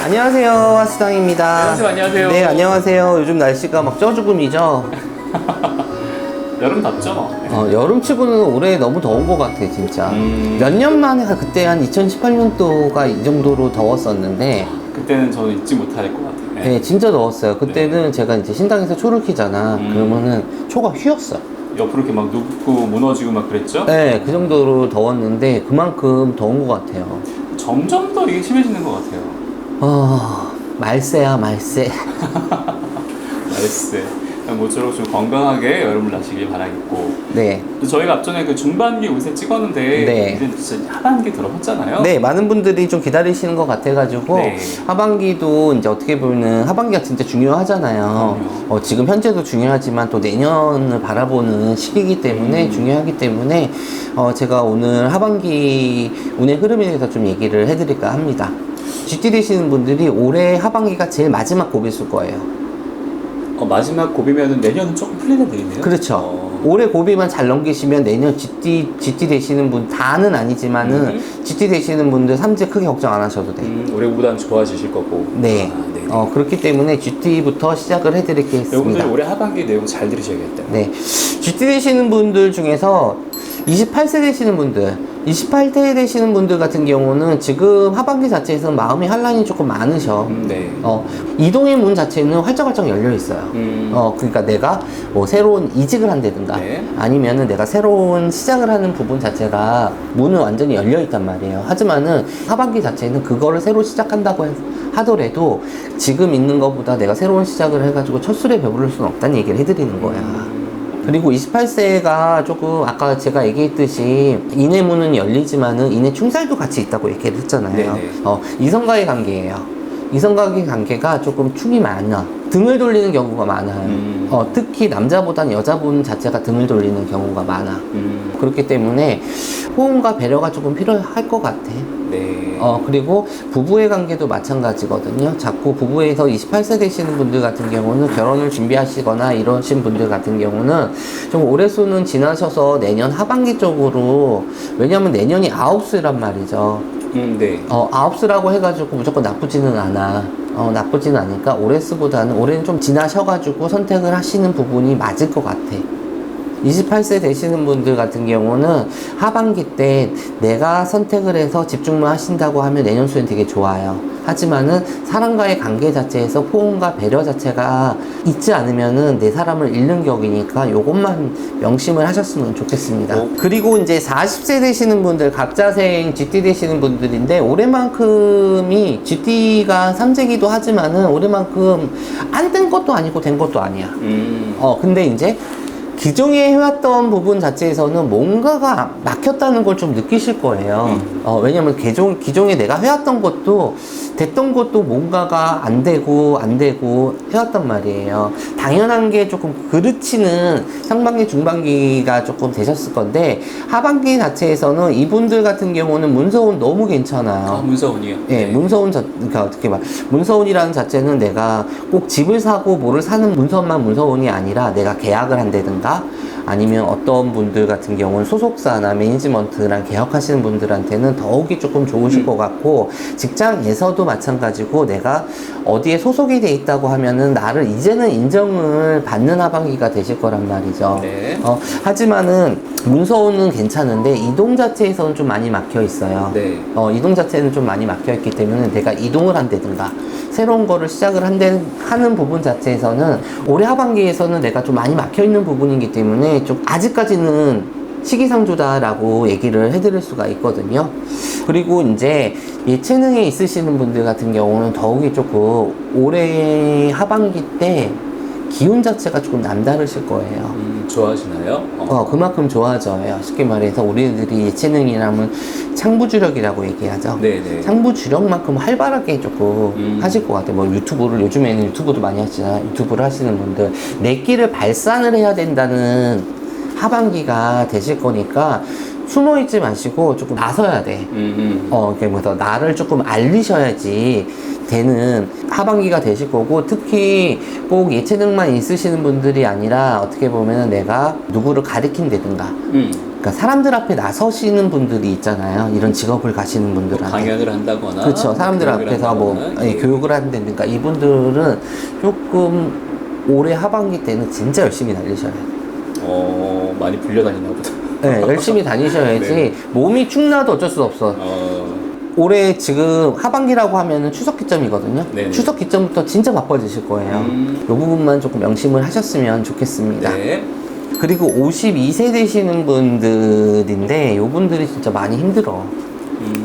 안녕하세요, 하수당입니다. 안녕하세요. 네, 안녕하세요. 요즘 날씨가 막 쪄죽음이죠. 여름답죠? 여름치고는 올해 너무 더운 것 같아, 진짜. 몇 년 만에, 그때 한 2018년도가 이 정도로 더웠었는데. 그때는 저는 잊지 못할 것 같아요. 네, 진짜 더웠어요. 그때는 제가 이제 신당에서 초를 키잖아. 그러면은 초가 휘었어. 옆으로 이렇게 막 눕고 무너지고 막 그랬죠? 네, 그 정도로 더웠는데 그만큼 더운 것 같아요. 점점 더 이게 심해지는 것 같아요. 말세야, 말세. 나이스. 모쪼록 좀 건강하게 여름을 나시길 바라겠고. 네. 또 저희가 앞전에 그 중반기 운세 찍었는데 네. 이제 진짜 하반기 들어섰잖아요. 네, 많은 분들이 좀 기다리시는 것 같아가지고 네. 하반기도 이제 어떻게 보면은 하반기가 진짜 중요하잖아요. 지금 현재도 중요하지만 또 내년을 바라보는 시기이기 때문에 중요하기 때문에 제가 오늘 하반기 운의 흐름에 대해서 좀 얘기를 해드릴까 합니다. GT 되시는 분들이 올해 하반기가 제일 마지막 고비일 거예요. 마지막 고비면은 내년은 조금 풀리는 되겠네요. 그렇죠. 올해 고비만 잘 넘기시면 내년 GT 되시는 분 다는 아니지만은 GT 되시는 분들 삼재 크게 걱정 안 하셔도 돼. 올해보다는 좋아지실 거고. 네. 그렇기 때문에 GT부터 시작을 해드리겠습니다. 여러분들 올해 하반기 내용 잘 들으셔야겠다. 네. GT 되시는 분들 중에서 28세 되시는 분들, 28세 되시는 분들 같은 경우는 지금 하반기 자체에서는 마음의 환란이 조금 많으셔. 네. 이동의 문 자체는 활짝활짝 열려 있어요. 그러니까 내가 뭐 새로운 이직을 한다든가 네. 아니면은 내가 새로운 시작을 하는 부분 자체가 문은 완전히 열려 있단 말이에요. 하지만은 하반기 자체는 그거를 새로 시작한다고 하더라도 지금 있는 것보다 내가 새로운 시작을 해가지고 첫 술에 배부를 수는 없다는 얘기를 해드리는 거야. 그리고 28세가 조금 아까 제가 얘기했듯이 인의 문은 열리지만은 인의 충살도 같이 있다고 얘기를 했잖아요. 네네. 이성과의 관계예요. 이성과의 관계가 조금 축이 많아. 등을 돌리는 경우가 많아요. 특히 남자보다는 여자분 자체가 등을 돌리는 경우가 많아. 그렇기 때문에 호응과 배려가 조금 필요할 것 같아. 네. 그리고 부부의 관계도 마찬가지거든요. 자꾸 부부에서 28세 되시는 분들 같은 경우는 결혼을 준비하시거나 이러신 분들 같은 경우는 좀 올해 수는 지나셔서 내년 하반기 쪽으로, 왜냐면 내년이 아홉수란 말이죠. 네. 아홉수라고 해가지고 무조건 나쁘지는 않아. 나쁘지는 않으니까 올해는 좀 지나셔가지고 선택을 하시는 부분이 맞을 것 같아. 28세 되시는 분들 같은 경우는 하반기 때 내가 선택을 해서 집중만 하신다고 하면 내년 수는 되게 좋아요. 하지만은 사람과의 관계 자체에서 포옹과 배려 자체가 있지 않으면은 내 사람을 잃는 격이니까 요것만 명심을 하셨으면 좋겠습니다. 그리고 이제 40세 되시는 분들, 각자생 GT 되시는 분들인데 올해만큼이 GT가 삼재기도 하지만은 올해만큼 안 된 것도 아니고 된 것도 아니야. 근데 이제 기존에 해왔던 부분 자체에서는 뭔가가 막혔다는 걸 좀 느끼실 거예요. 왜냐면 기존에 내가 해왔던 것도 됐던 것도 뭔가가 안 되고 해왔단 말이에요. 당연한 게 조금 그르치는 상반기 중반기가 조금 되셨을 건데 하반기 자체에서는 이분들 같은 경우는 문서운 너무 괜찮아요. 문서운이요? 네, 문서운 그러니까 어떻게 말, 문서운이라는 자체는 내가 꼭 집을 사고 뭐를 사는 문서만 문서운이 아니라 내가 계약을 한다든가 아니면 어떤 분들 같은 경우는 소속사나 매니지먼트랑 계약하시는 분들한테는 더욱이 조금 좋으실 것 같고, 직장에서도 마찬가지고 내가 어디에 소속이 돼 있다고 하면은 나를 이제는 인정을 받는 하반기가 되실 거란 말이죠. 네. 하지만은 문서운은 괜찮은데 이동 자체에서는 좀 많이 막혀 있어요. 네. 이동 자체는 좀 많이 막혀 있기 때문에 내가 이동을 한다든가 새로운 거를 시작을 하는 부분 자체에서는 올해 하반기에서는 내가 좀 많이 막혀 있는 부분이기 때문에 좀 아직까지는 시기상조다라고 얘기를 해드릴 수가 있거든요. 그리고 이제 예체능에 있으시는 분들 같은 경우는 더욱이 조금 올해 하반기 때 기운 자체가 조금 남다르실 거예요. 좋아하시나요? 그만큼 좋아져요. 쉽게 말해서 우리들이 예체능이라면 창부주력이라고 얘기하죠. 네네. 창부주력만큼 활발하게 조금 하실 것 같아요. 뭐 요즘에는 유튜브도 많이 하시잖아요. 유튜브를 하시는 분들. 내 길을 발산을 해야 된다는 하반기가 되실 거니까 숨어있지 마시고 조금 나서야 돼. 그래서 나를 조금 알리셔야지 되는 하반기가 되실 거고, 특히 꼭 예체능만 있으시는 분들이 아니라 어떻게 보면 내가 누구를 가리킨다든가 그러니까 사람들 앞에 나서시는 분들이 있잖아요. 이런 직업을 가시는 분들한테. 강연을 한다거나. 그렇죠. 사람들 교육을 앞에서 뭐 한다거나, 예. 교육을 한다든가 이분들은 조금 올해 하반기 때는 진짜 열심히 달리셔야 돼요. 많이 불려다니나 보다. 네, 열심히 다니셔야지 네. 몸이 축나도 어쩔 수 없어. 올해 지금 하반기라고 하면은 추석 기점이거든요. 네네. 추석 기점부터 진짜 바빠지실 거예요. 이 부분만 조금 명심을 하셨으면 좋겠습니다. 네. 그리고 52세 되시는 분들인데 이분들이 진짜 많이 힘들어.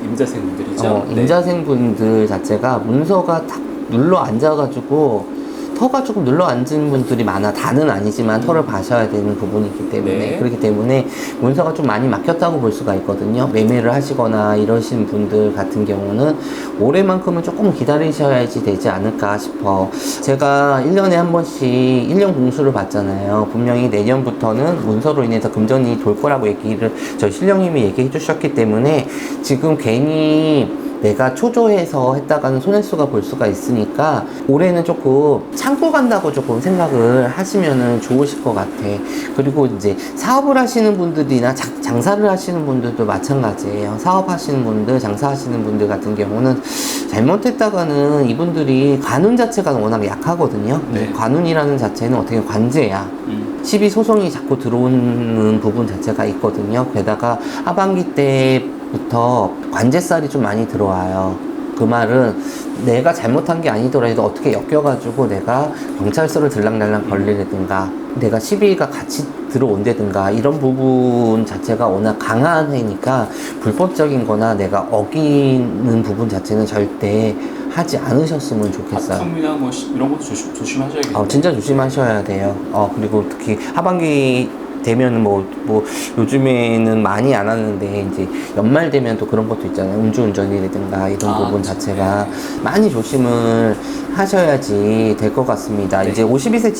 임자생분들이죠. 임자생 분들 자체가 문서가 탁 눌러 앉아가지고 터가 조금 눌러 앉은 분들이 많아. 다는 아니지만 터를 봐셔야 되는 부분이기 때문에 네. 그렇기 때문에 문서가 좀 많이 막혔다고 볼 수가 있거든요. 매매를 하시거나 이러신 분들 같은 경우는 올해만큼은 조금 기다리셔야지 되지 않을까 싶어. 제가 1년에 한 번씩 1년 공수를 받잖아요. 분명히 내년부터는 문서로 인해서 금전이 돌 거라고 얘기를 저희 신령님이 얘기해 주셨기 때문에 지금 괜히 내가 초조해서 했다가는 손해수가 볼 수가 있으니까 올해는 조금 참고 간다고 조금 생각을 하시면은 좋으실 것 같아. 그리고 이제 사업을 하시는 분들이나 장사를 하시는 분들도 마찬가지예요. 사업하시는 분들, 장사하시는 분들 같은 경우는 잘못했다가는 이분들이 관운 자체가 워낙 약하거든요. 네. 관운이라는 자체는 어떻게 관제야. 시비 소송이 자꾸 들어오는 부분 자체가 있거든요. 게다가 하반기 때부터 관제살이 좀 많이 들어와요. 그 말은 내가 잘못한 게 아니더라도 어떻게 엮여가지고 내가 경찰서를 들락날락 걸리든가 내가 시비가 같이 들어온다든가 이런 부분 자체가 워낙 강한 해니까 불법적인 거나 내가 어기는 부분 자체는 절대 하지 않으셨으면 좋겠어요. 바텀이나 뭐 이런 것도 조심하셔야겠네요. 진짜 조심하셔야 돼요. 그리고 특히 하반기 되면 뭐 요즘에는 많이 안 하는데 이제 연말 되면 또 그런 것도 있잖아요. 음주운전이라든가 이런 부분 자체가 많이 조심을 하셔야지 될 것 같습니다. 네. 이제 52세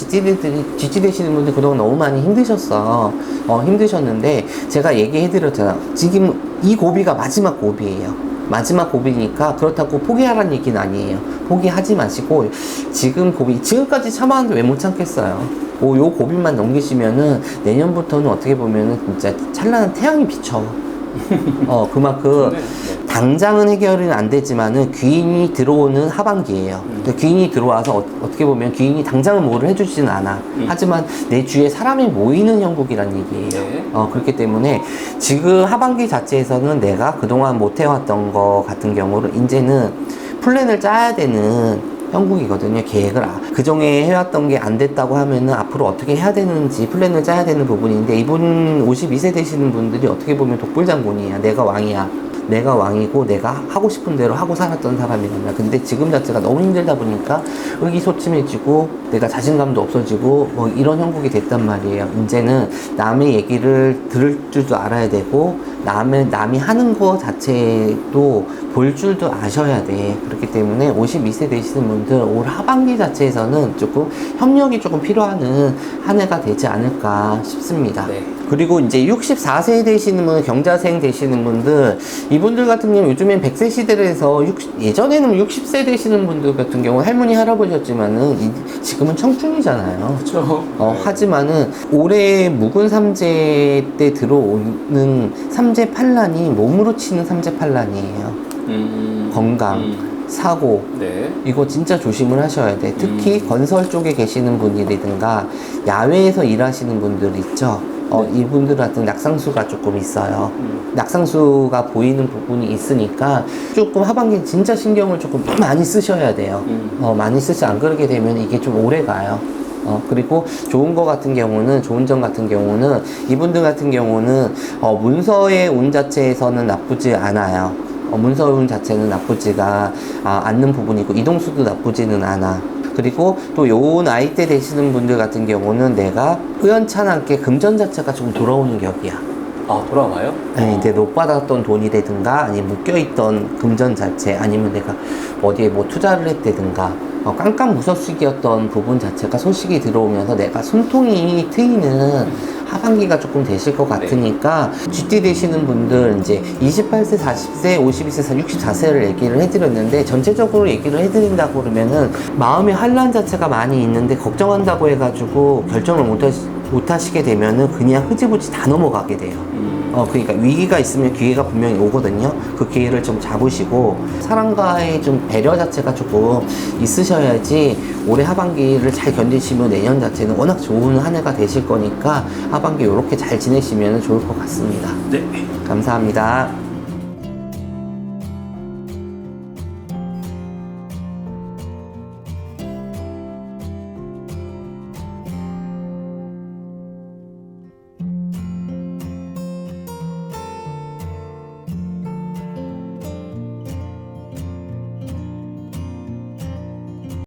지지 되시는 분들 그동안 너무 많이 힘드셨는데 제가 얘기해드렸잖아요. 지금 이 고비가 마지막 고비예요. 마지막 고비니까 그렇다고 포기하라는 얘기는 아니에요. 포기하지 마시고 지금 고비 지금까지 참았는데 왜 못 참겠어요. 요 고비만 넘기시면은 내년부터는 어떻게 보면은 진짜 찬란한 태양이 비쳐. 그만큼 네. 당장은 해결은 안 되지만은 귀인이 들어오는 하반기예요. 그러니까 귀인이 들어와서 어떻게 보면 귀인이 당장은 뭐를 해주지는 않아. 하지만 내 주위에 사람이 모이는 형국이란 얘기예요. 네. 그렇기 때문에 지금 하반기 자체에서는 내가 그동안 못 해왔던 거 같은 경우를 이제는 플랜을 짜야 되는 형국이거든요. 계획을 그전에 해왔던 게 안 됐다고 하면은 앞으로 어떻게 해야 되는지 플랜을 짜야 되는 부분인데 이분 52세 되시는 분들이 어떻게 보면 독불장군이야. 내가 왕이야. 내가 왕이고 내가 하고 싶은 대로 하고 살았던 사람이란다. 근데 지금 자체가 너무 힘들다 보니까 의기소침해지고 내가 자신감도 없어지고 뭐 이런 형국이 됐단 말이에요. 이제는 남의 얘기를 들을 줄도 알아야 되고 남이 하는 거 자체도 볼 줄도 아셔야 돼. 그렇기 때문에 52세 되시는 분들 올 하반기 자체에서는 조금 협력이 조금 필요한 한 해가 되지 않을까 싶습니다. 네. 그리고 이제 64세 되시는 분, 경자생 되시는 분들, 이분들 같은 경우 요즘엔 100세 시대에서 예전에는 60세 되시는 분들 같은 경우 할머니, 할아버지였지만은 지금은 청춘이잖아요. 그렇죠. 하지만은 올해 묵은 삼재 때 들어오는 삼재 판란이 몸으로 치는 삼재 판란이에요. 건강, 사고, 네. 이거 진짜 조심을 하셔야 돼. 특히 건설 쪽에 계시는 분이라든가 야외에서 일하시는 분들 있죠. 이분들 같은 낙상수가 조금 있어요. 낙상수가 보이는 부분이 있으니까 조금 하반기 진짜 신경을 조금 많이 쓰셔야 돼요. 많이 쓰지 안 그러게 되면 이게 좀 오래 가요. 그리고 좋은 점 같은 경우는 이분들 같은 경우는 문서의 운 자체에서는 나쁘지 않아요. 문서의 운 자체는 나쁘지가 않는 부분이고 이동수도 나쁘지는 않아. 그리고 또 요 나이 때 되시는 분들 같은 경우는 내가 우연찮게 금전 자체가 좀 돌아오는 격이야. 돌아와요? 네, 이제 못 받았던 돈이라든가 아니면 묶여있던 금전 자체 아니면 내가 어디에 뭐 투자를 했다든가 깜깜무소식이었던 부분 자체가 소식이 들어오면서 내가 숨통이 트이는 하반기가 조금 되실 것 같으니까 GT 되시는 분들 이제 28세, 40세, 52세, 64세를 얘기를 해드렸는데 전체적으로 얘기를 해드린다고 그러면은 마음의 한란 자체가 많이 있는데 걱정한다고 해가지고 결정을 못 하시게 되면은 그냥 흐지부지 다 넘어가게 돼요. 그러니까 위기가 있으면 기회가 분명히 오거든요. 그 기회를 좀 잡으시고 사람과의 좀 배려 자체가 조금 있으셔야지 올해 하반기를 잘 견디시면 내년 자체는 워낙 좋은 한 해가 되실 거니까 하반기 이렇게 잘 지내시면 좋을 것 같습니다. 네. 감사합니다.